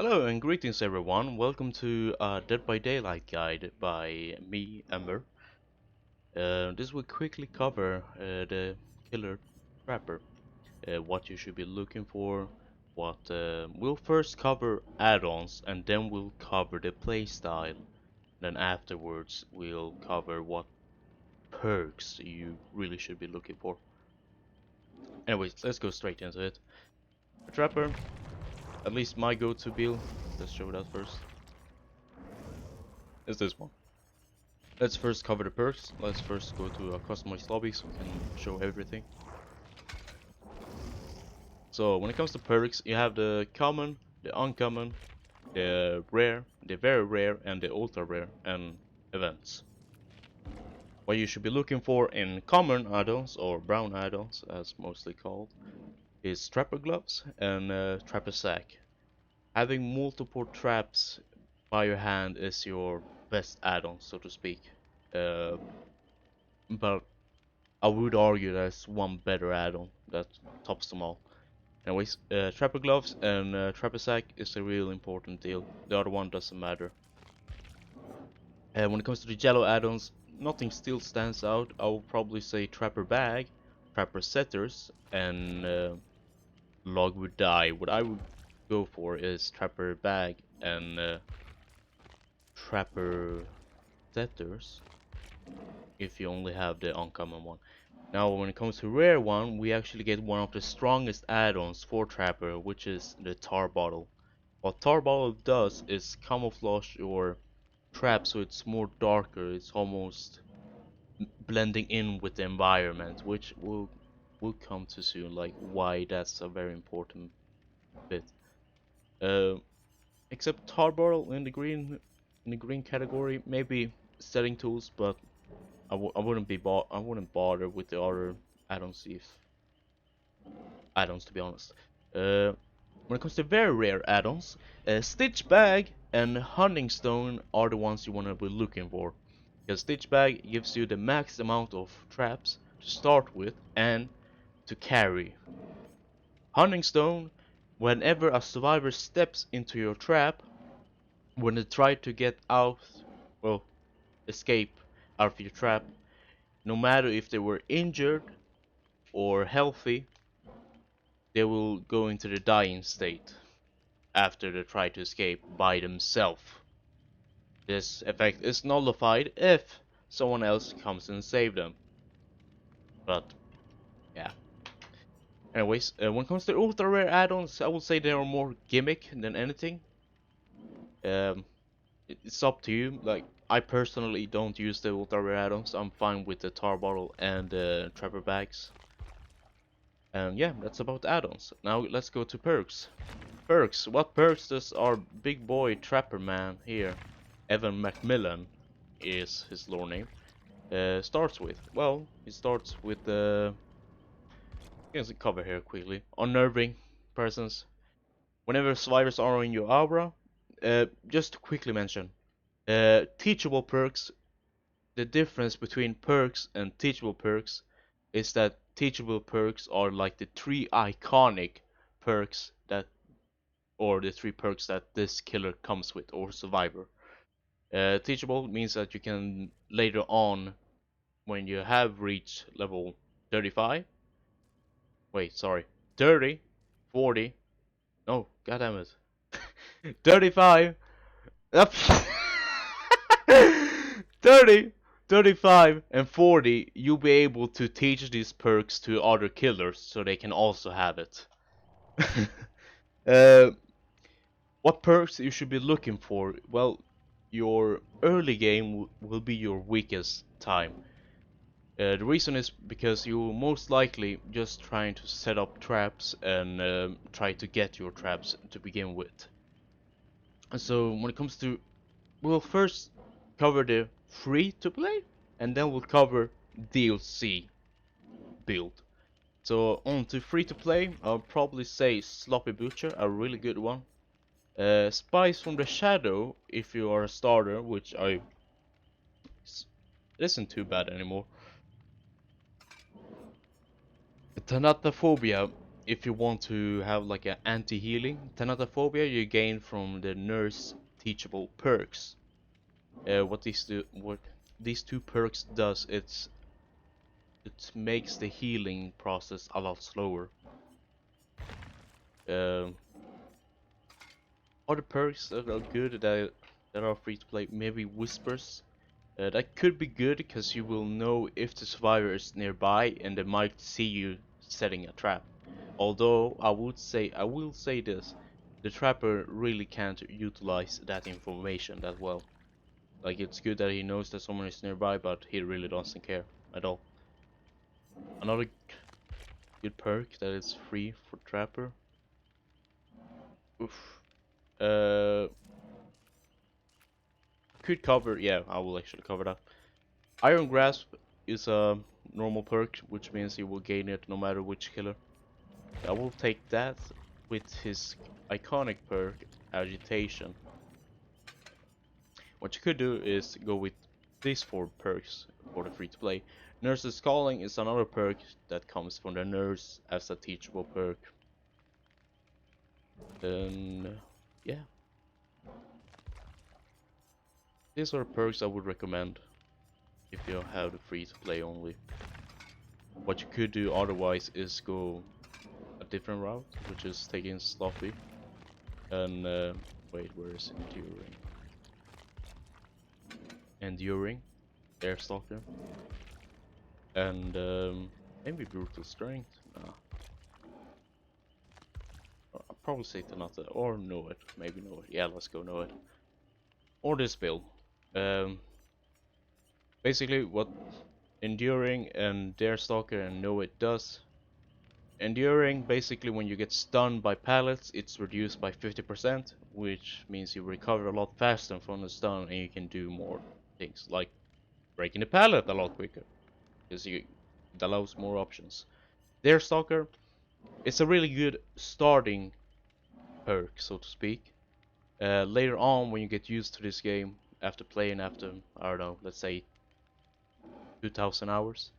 Hello and greetings everyone, welcome to Dead by Daylight guide by me, Ember. This will quickly cover the killer trapper, what you should be looking for, we'll first cover add-ons and then we'll cover the playstyle. Then afterwards we'll cover what perks you really should be looking for. Anyways, let's go straight into it. The trapper, at least my go-to build, let's show that first, is this one. Let's first cover the perks. Let's first go to a customized lobby so we can show everything. So when it comes to perks, you have the common, the uncommon, the rare, the very rare, and the ultra rare, and events. What you should be looking for in common add-ons, or brown add-ons as mostly called, is trapper gloves and trapper sack. Having multiple traps by your hand is your best add-on, so to speak. Uh, but I would argue there's one better add-on that tops them all. Anyways, trapper gloves and trapper sack is a real important deal. The other one doesn't matter. When it comes to the yellow add-ons, nothing still stands out. I will probably say trapper bag, trapper setters, and log would die. What I would go for is trapper bag and trapper setters if you only have the uncommon one. Now when it comes to rare one, we actually get one of the strongest add-ons for trapper, which is the tar bottle. What tar bottle does is camouflage your trap so it's more darker, it's almost blending in with the environment, which we'll come to soon, like why that's a very important bit. Uh, except tar bottle in the green category, maybe setting tools, but I wouldn't bother with the other add-ons if add-ons, to be honest. When it comes to very rare add-ons, Stitch Bag and Hunting Stone are the ones you want to be looking for. Because Stitch Bag gives you the max amount of traps to start with and to carry. Hunting Stone, whenever a survivor steps into your trap, when they try to get out, well, escape out of your trap, no matter if they were injured or healthy, they will go into the dying state after they try to escape by themselves. This effect is nullified if someone else comes and save them. But yeah. Anyways, when it comes to ultra rare add-ons, I would say they are more gimmick than anything. It's up to you. Like I personally don't use the ultra rare add-ons. I'm fine with the tar bottle and the trapper bags. And yeah, that's about add-ons. Now let's go to perks. Perks. What perks does our big boy trapper man here, Evan Macmillan, is his lore name, starts with? Well, he starts with the cover here quickly. Unnerving presence. Whenever survivors are in your aura, just to quickly mention, teachable perks. The difference between perks and teachable perks is that teachable perks are like the three iconic perks that, or the three perks that this killer comes with, or survivor. Teachable means that you can later on, when you have reached level 35, wait, sorry, 30, 40, no, goddammit, 35, 30, 35, and 40, you'll be able to teach these perks to other killers so they can also have it. uh, what perks you should be looking for? Well, your early game will be your weakest time. The reason is because you're most likely just trying to set up traps and try to get your traps to begin with. And so when it comes to, we'll first cover the free to play and then we'll cover DLC build. So on to free to play, I'll probably say Sloppy Butcher, a really good one. Spies from the Shadow if you are a starter, which I isn't too bad anymore. Thanatophobia if you want to have like an anti-healing thanatophobia, you gain from the nurse teachable perks. What these two perks does, it makes the healing process a lot slower. Um, Other perks that are good that are free to play, maybe whispers. That could be good because you will know if the survivor is nearby and they might see you setting a trap. Although I will say this, the trapper really can't utilize that information that well. Like it's good that he knows that someone is nearby, but he really doesn't care at all. Another good perk that is free for trapper. Oof. Uh, could cover. Yeah, I will actually cover that. Iron Grasp is a normal perk, which means you will gain it no matter which killer. I will take that with his iconic perk, Agitation. What you could do is go with these four perks for the free-to-play. Nurse's Calling is another perk that comes from the nurse as a teachable perk. Then, yeah. These are perks I would recommend if you have the free-to-play only. What you could do otherwise is go a different route, which is taking Sloppy. And, wait, where is Enduring? Enduring, Airstalker. And, maybe Brutal Strength? Nah. I'll probably say Tanata, or Know It. Maybe Know It. Yeah, let's go Know It. Or this build. Basically, what Enduring and Darestalker and Know It does. Enduring, basically when you get stunned by pallets, it's reduced by 50%, which means you recover a lot faster from the stun and you can do more things, like breaking the pallet a lot quicker, because it allows more options. Darestalker, it's a really good starting perk, so to speak. Later on, when you get used to this game, after playing after, I don't know, let's say 2000 hours,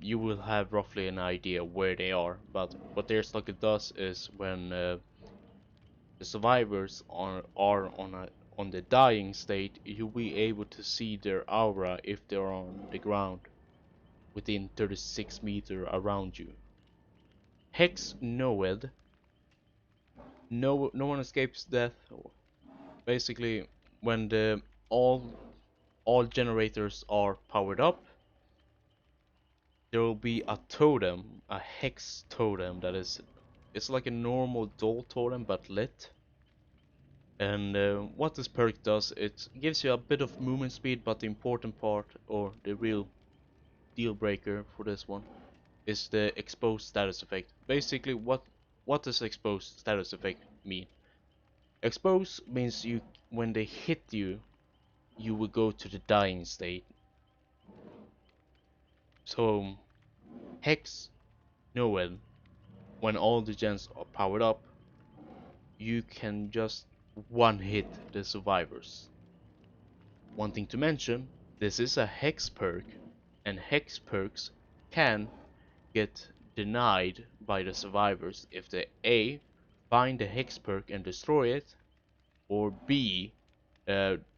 you will have roughly an idea where they are. But what their slugger does is when the survivors are on the dying state, you'll be able to see their aura if they're on the ground within 36 meters around you. Hex Noed. No one escapes death. Basically, when the all generators are powered up, there will be a totem, a hex totem that is, it's like a normal dull totem but lit. And what this perk does, it gives you a bit of movement speed, but the important part, or the real deal breaker for this one, is the exposed status effect. Basically, what does exposed status effect mean? Exposed means you, when they hit you, you will go to the dying state. So Hex Noel, when all the gens are powered up, you can just one hit the survivors. One thing to mention, this is a hex perk, and hex perks can get denied by the survivors if they A, find the hex perk and destroy it, or B,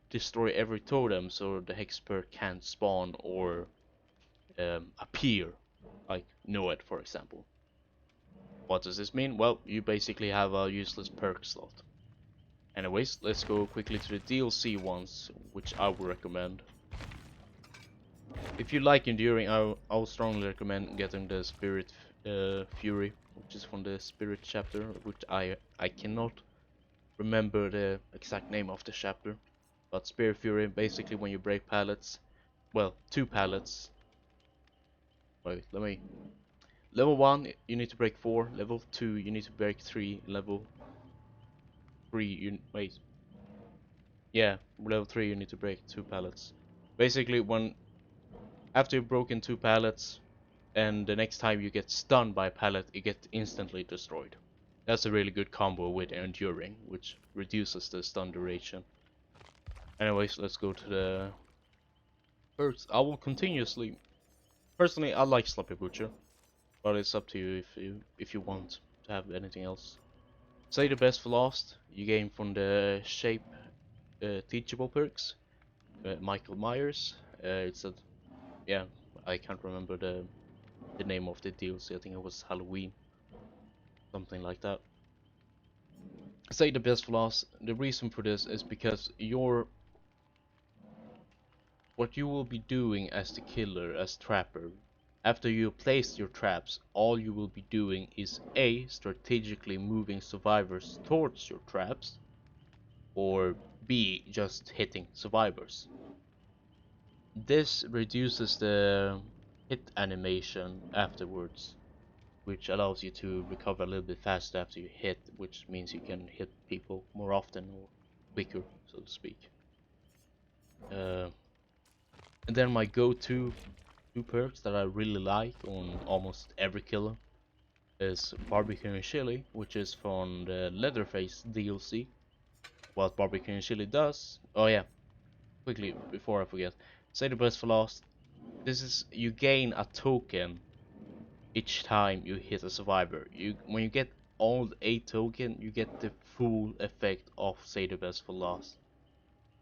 destroy every totem so the hex perk can't spawn or appear, like Noed for example. What does this mean? Well, you basically have a useless perk slot. Anyways, let's go quickly to the DLC ones, which I would recommend. If you like Enduring, I'll strongly recommend getting the Spirit Fury, which is from the Spirit chapter, which I cannot remember the exact name of the chapter. But Spirit Fury, basically when you break pallets, well, 2 pallets. Wait, let me. Level 1, you need to break 4. Level 2, you need to break 3. Level 3, wait. Yeah, level 3, you need to break 2 pallets. Basically, after you've broken 2 pallets, and the next time you get stunned by a pallet, it gets instantly destroyed. That's a really good combo with Enduring, which reduces the stun duration. Anyways, let's go to the perks. I will continuously. Personally, I like Sloppy Butcher, but it's up to you if you want to have anything else. Say the best for last. You gain from the shape teachable perks. Michael Myers. It's a yeah. I can't remember the name of the DLC. I think it was Halloween, something like that. Say the best for last. The reason for this is because what you will be doing as the killer, as trapper, after you place your traps, all you will be doing is A, strategically moving survivors towards your traps, or B, just hitting survivors. This reduces the hit animation afterwards, which allows you to recover a little bit faster after you hit, which means you can hit people more often or quicker, so to speak. Uh, and then my go-to two perks that I really like on almost every killer is Barbecue and Chili, which is from the Leatherface DLC. What Barbecue and Chili does, oh yeah, quickly before I forget, say the best for last. This is you gain a token each time you hit a survivor. When you get all 8 token, you get the full effect of say the best for last.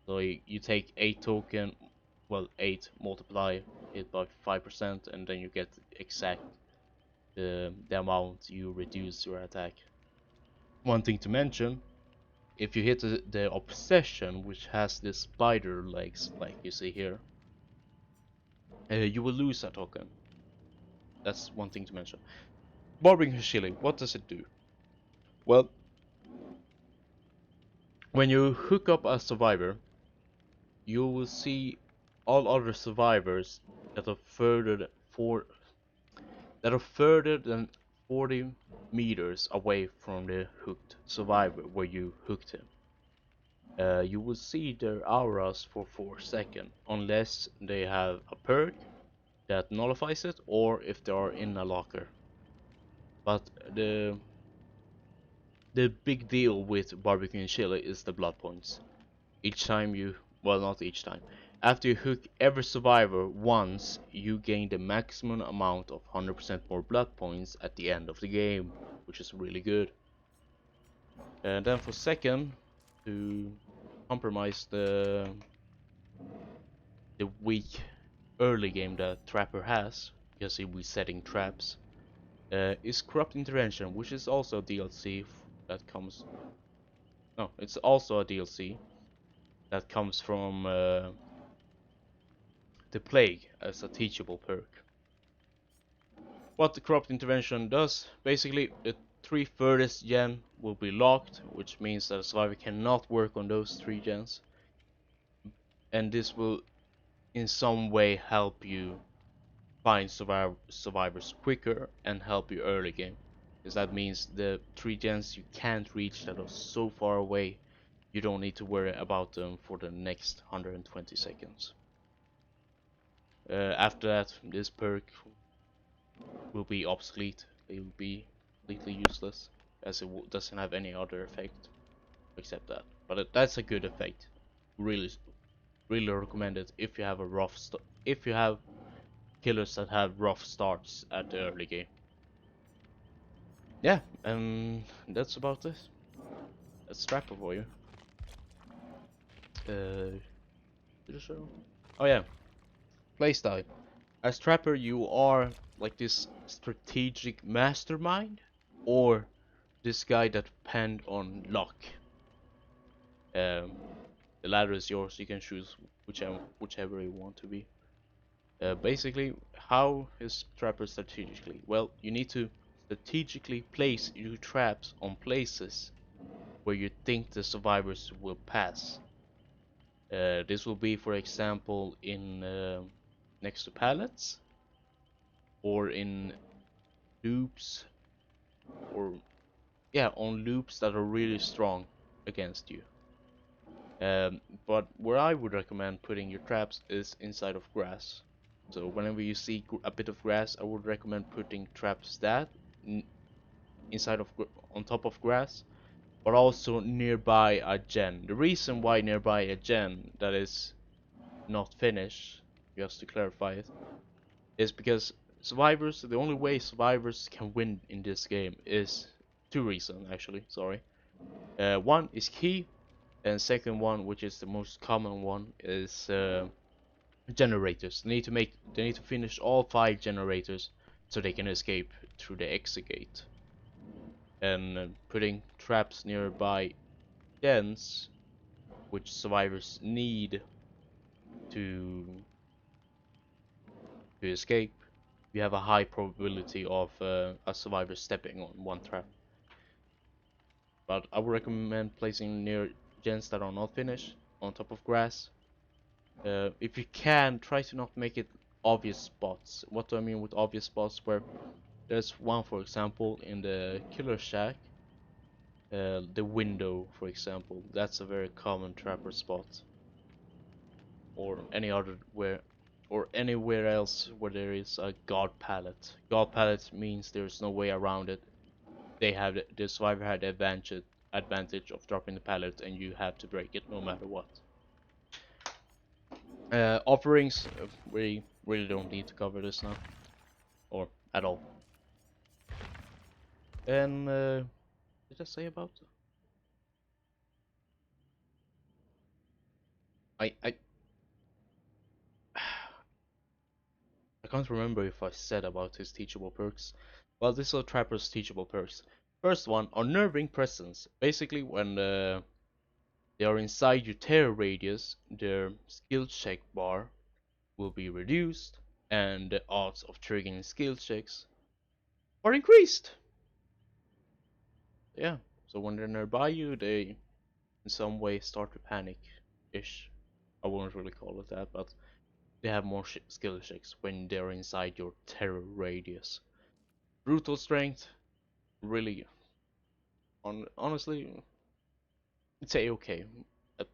So you take 8 token, well 8 multiply it by 5%, and then you get exact the amount you reduce your attack. One thing to mention, if you hit the obsession, which has the spider legs like you see here, you will lose a token. That's one thing to mention. Barbecue chili, what does it do? Well, when you hook up a survivor, you will see all other survivors that are further than 40 meters away from the hooked survivor where you hooked him. You will see their auras for 4 seconds, unless they have a perk that nullifies it, or if they are in a locker. But the big deal with barbecue and chili is the blood points. Each time you, well, not each time, after you hook every survivor once, you gain the maximum amount of 100% more blood points at the end of the game, which is really good. And then for second, to compromise the weak early game that Trapper has, because he was setting traps, is Corrupt Intervention, which is also a DLC that comes. No, it's also a DLC that comes from the Plague as a teachable perk. What the Corrupt Intervention does, basically, the 3 furthest gen will be locked, which means that a survivor cannot work on those 3 gens, and this will in some way help you find survivors quicker and help you early game. Because that means the 3 gens you can't reach that are so far away, you don't need to worry about them for the next 120 seconds. After that, this perk will be obsolete. It will be completely useless, as it doesn't have any other effect except that. But that's a good effect. Really, really recommend it if you have a if you have killers that have rough starts at the early game. Yeah, that's about it. That's Trapper for you. Oh yeah, playstyle. As Trapper, you are like this strategic mastermind, or this guy that depend on luck. Um, the latter is yours. You can choose whichever you want to be. Basically, how is Trapper strategically? Well, you need to strategically place your traps on places where you think the survivors will pass. This will be, for example, in next to pallets, or in loops, or yeah, on loops that are really strong against you. But where I would recommend putting your traps is inside of grass. So whenever you see a bit of grass, I would recommend putting traps that inside of on top of grass, but also nearby a gen. The reason why nearby a gen that is not finished, just to clarify it, is because survivors, the only way survivors can win in this game is two reasons actually. Sorry. One is key, and second one, which is the most common one, is generators. They need to finish all 5 generators so they can escape through the exit gate. And putting traps nearby dens, which survivors need to escape, you have a high probability of a survivor stepping on one trap. But I would recommend placing near gens that are not finished, on top of grass. If you can, try to not make it obvious spots. What do I mean with obvious spots? Where there's one, for example, in the killer shack, the window, for example. That's a very common trapper spot. Or any other where, or anywhere else where there is a guard pallet. Guard pallet means there's no way around it. The survivor had the advantage of dropping the pallet, and you have to break it no matter what. Offerings, we really don't need to cover this now, or at all. And did I say about? I I can't remember if I said about his teachable perks. Well, these are Trapper's teachable perks. First one, unnerving presence. Basically, when they are inside your terror radius, their skill check bar will be reduced, and the odds of triggering skill checks are increased. Yeah, so when they're nearby you, they in some way start to panic-ish. I wouldn't really call it that, but they have more skill checks when they're inside your terror radius. Brutal strength, really, honestly, it's a-okay. Uh,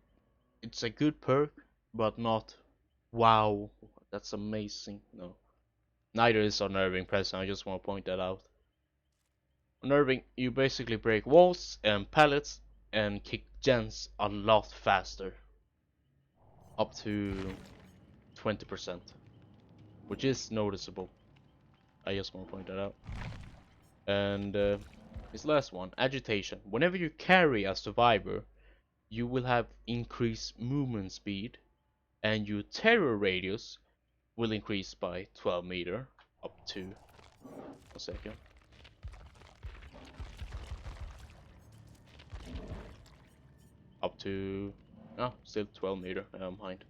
It's a good perk, but not wow, that's amazing. No. Neither is unnerving presence, I just want to point that out. Unnerving, you basically break walls and pallets and kick gens a lot faster. Up to 20%, which is noticeable. I just want to point that out. And this last one, agitation. Whenever you carry a survivor, you will have increased movement speed, and your terror radius will increase by 12 meter up to a second. Up to still 12 meter. Mind.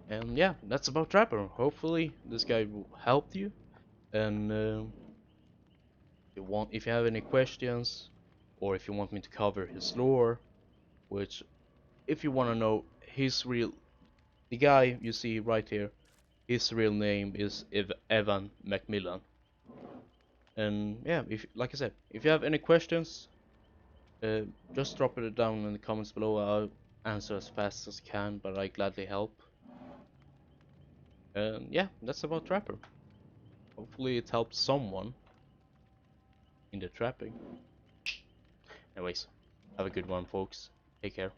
And yeah, that's about Trapper. Hopefully this guy will help you. And if you have any questions, or if you want me to cover his lore, which if you want to know the guy you see right here, his real name is Evan Macmillan. And yeah, like I said, if you have any questions, just drop it down in the comments below. I'll answer as fast as I can, but I gladly help. And yeah, that's about Trapper. Hopefully it helps someone in the trapping. Anyways, have a good one, folks. Take care.